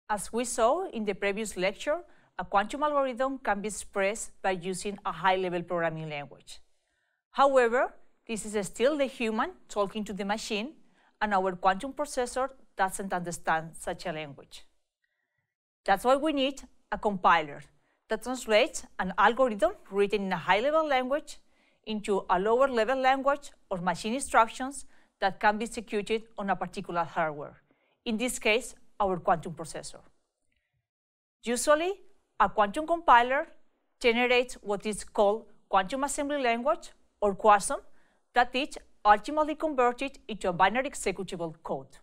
As we saw in the previous lecture, a quantum algorithm can be expressed by using a high-level programming language. However, this is still the human talking to the machine, and our quantum processor doesn't understand such a language. That's why we need a compiler that translates an algorithm written in a high-level language into a lower-level language or machine instructions that can be executed on a particular hardware, in this case, our quantum processor. Usually, a quantum compiler generates what is called quantum assembly language, or QASM, that is ultimately converted into a binary executable code.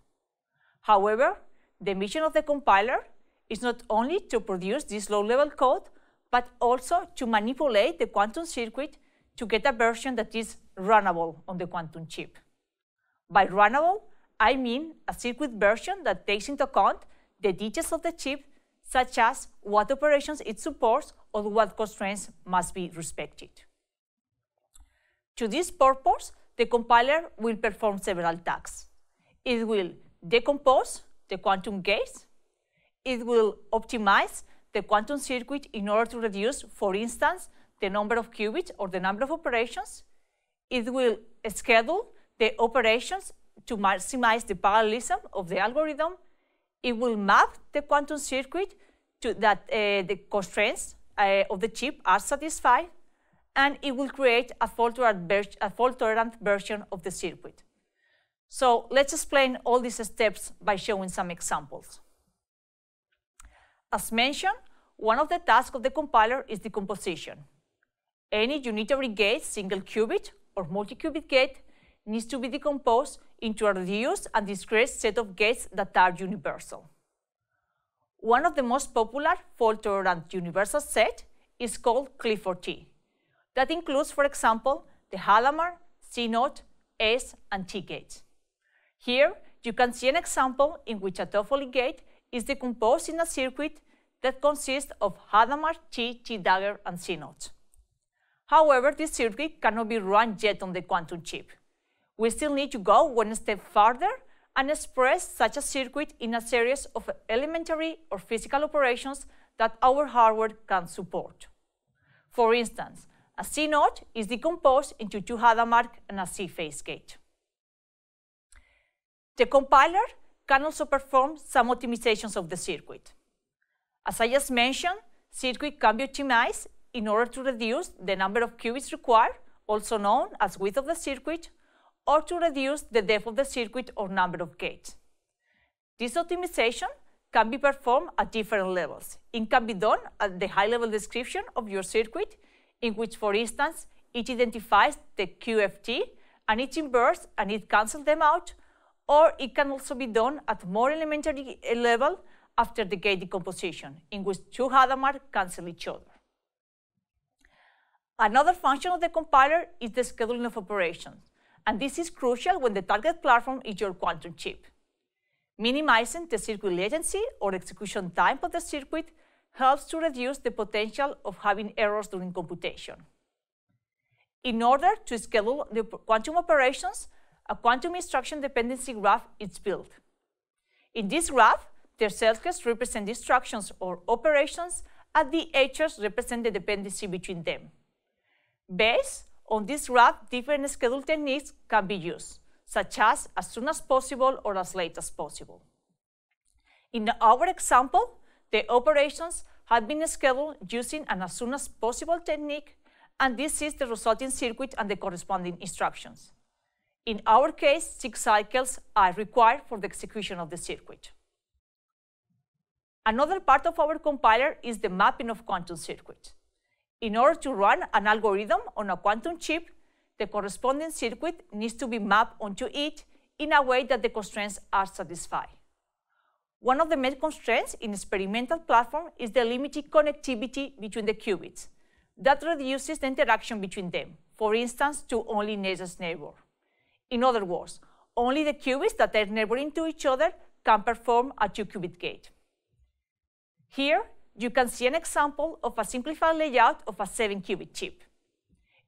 However, the mission of the compiler is not only to produce this low-level code, but also to manipulate the quantum circuit to get a version that is runnable on the quantum chip. By runnable, I mean a circuit version that takes into account the details of the chip, such as what operations it supports or what constraints must be respected. To this purpose, the compiler will perform several tasks. It will decompose the quantum gates. It will optimize the quantum circuit in order to reduce, for instance, the number of qubits or the number of operations. It will schedule the operations to maximize the parallelism of the algorithm. It will map the quantum circuit to that the constraints of the chip are satisfied, and it will create a fault-tolerant version of the circuit. So let's explain all these steps by showing some examples. As mentioned, one of the tasks of the compiler is decomposition. Any unitary gate, single qubit or multi-qubit gate, needs to be decomposed into a reduced and discrete set of gates that are universal. One of the most popular fault-tolerant universal set is called Clifford T. That includes, for example, the Hadamard, C0, S, and T gates. Here, you can see an example in which a Toffoli gate is decomposed in a circuit that consists of Hadamard, T, T-dagger, and C0. However, this circuit cannot be run yet on the quantum chip. We still need to go one step further and express such a circuit in a series of elementary or physical operations that our hardware can support. For instance, a C0 is decomposed into two Hadamard and a C-phase gate. The compiler can also perform some optimizations of the circuit. As I just mentioned, circuit can be optimized in order to reduce the number of qubits required, also known as width of the circuit, or to reduce the depth of the circuit or number of gates. This optimization can be performed at different levels. It can be done at the high-level description of your circuit, in which, for instance, it identifies the QFT and it inverts and it cancels them out, or it can also be done at more elementary level after the gate decomposition, in which two Hadamard cancel each other. Another function of the compiler is the scheduling of operations, and this is crucial when the target platform is your quantum chip. Minimizing the circuit latency or execution time of the circuit helps to reduce the potential of having errors during computation. In order to schedule the quantum operations, a quantum instruction dependency graph is built. In this graph, the circuits represent instructions or operations, and the edges represent the dependency between them. Based on this graph, different schedule techniques can be used, such as soon as possible or as late as possible. In our example, the operations have been scheduled using an as soon as possible technique, and this is the resulting circuit and the corresponding instructions. In our case, 6 cycles are required for the execution of the circuit. Another part of our compiler is the mapping of quantum circuits. In order to run an algorithm on a quantum chip, the corresponding circuit needs to be mapped onto it in a way that the constraints are satisfied. One of the main constraints in experimental platform is the limited connectivity between the qubits. That reduces the interaction between them, for instance, to only nearest neighbor. In other words, only the qubits that are neighboring to each other can perform a 2-qubit gate. Here, you can see an example of a simplified layout of a 7-qubit chip.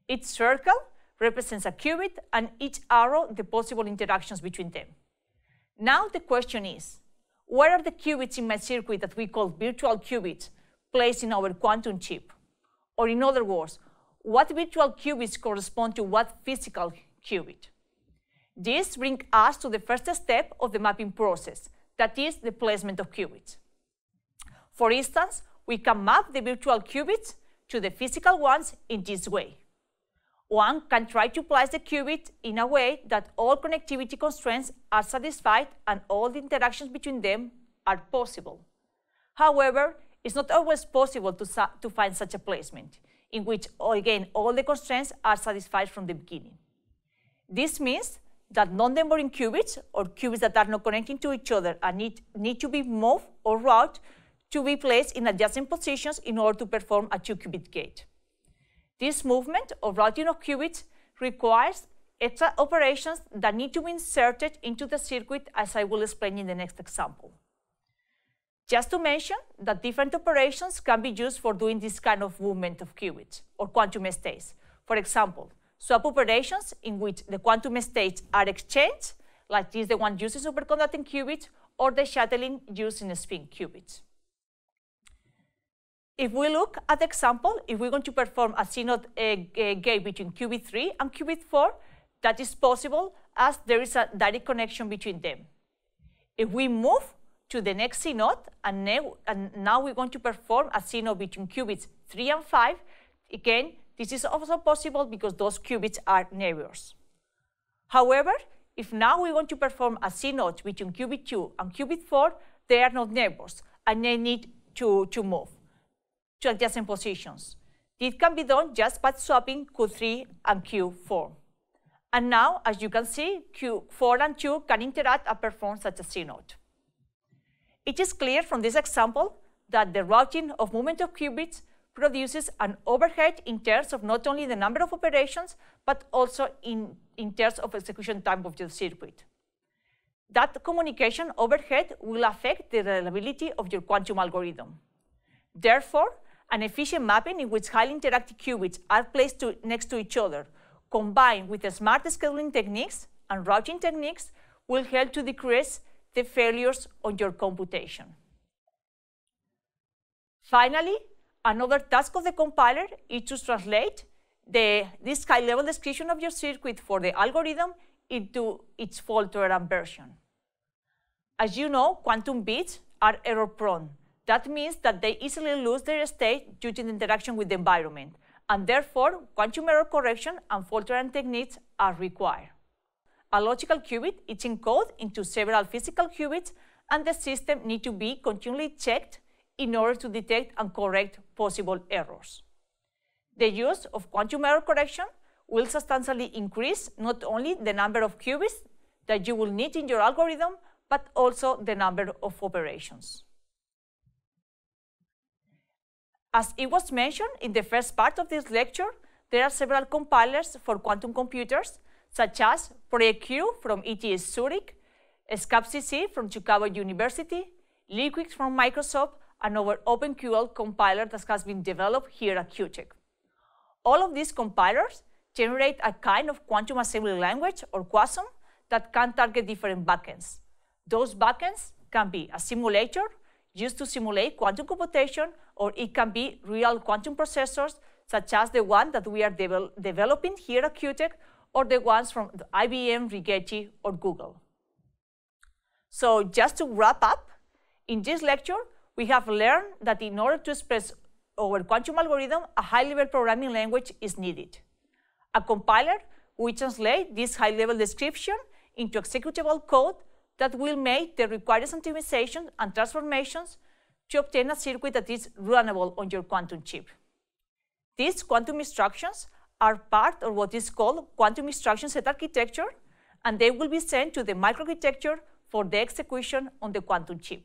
Each circle represents a qubit, and each arrow the possible interactions between them. Now the question is, where are the qubits in my circuit that we call virtual qubits placed in our quantum chip? Or in other words, what virtual qubits correspond to what physical qubit? This brings us to the first step of the mapping process, that is the placement of qubits. For instance, we can map the virtual qubits to the physical ones in this way. One can try to place the qubit in a way that all connectivity constraints are satisfied and all the interactions between them are possible. However, it's not always possible to find such a placement, in which, again, all the constraints are satisfied from the beginning. This means that non-numbering qubits, or qubits that are not connecting to each other and need to be moved or routed to be placed in adjacent positions in order to perform a 2-qubit gate. This movement or routing of qubits requires extra operations that need to be inserted into the circuit, as I will explain in the next example. Just to mention that different operations can be used for doing this kind of movement of qubits or quantum states. For example, swap operations in which the quantum states are exchanged, like this the one used in superconducting qubits, or the shuttling used in spin qubits. If we look at the example, if we're going to perform a CNOT gate between qubit 3 and qubit 4, that is possible as there is a direct connection between them. If we move to the next CNOT, and now we're going to perform a CNOT between qubits 3 and 5, again, this is also possible because those qubits are neighbors. However, if now we want to perform a CNOT between qubit 2 and qubit 4, they are not neighbors, and they need to move to adjacent positions. This can be done just by swapping Q3 and Q4. And now, as you can see, Q4 and 2 can interact and perform such a CNOT. It is clear from this example that the routing of movement of qubits produces an overhead in terms of not only the number of operations, but also in terms of execution time of your circuit. That communication overhead will affect the reliability of your quantum algorithm. Therefore, an efficient mapping in which highly interactive qubits are placed next to each other, combined with smart scheduling techniques and routing techniques, will help to decrease the failures on your computation. Finally, another task of the compiler is to translate this high-level description of your circuit for the algorithm into its fault-tolerant version. As you know, quantum bits are error-prone. That means that they easily lose their state due to the interaction with the environment, and therefore, quantum error correction and fault-tolerant techniques are required. A logical qubit is encoded into several physical qubits, and the system needs to be continually checked in order to detect and correct possible errors. The use of quantum error correction will substantially increase not only the number of qubits that you will need in your algorithm, but also the number of operations. As it was mentioned in the first part of this lecture, there are several compilers for quantum computers, such as Project Q from ETH Zurich, SCAPCC from Chicago University, Liquid from Microsoft, and our OpenQL compiler that has been developed here at QTech. All of these compilers generate a kind of quantum assembly language, or QASM, that can target different backends. Those backends can be a simulator used to simulate quantum computation, or it can be real quantum processors, such as the one that we are developing here at QTech, or the ones from IBM, Rigetti, or Google. So just to wrap up, in this lecture, we have learned that in order to express our quantum algorithm, a high-level programming language is needed. A compiler will translate this high-level description into executable code that will make the required optimizations and transformations to obtain a circuit that is runnable on your quantum chip. These quantum instructions are part of what is called quantum instruction set architecture, and they will be sent to the microarchitecture for the execution on the quantum chip.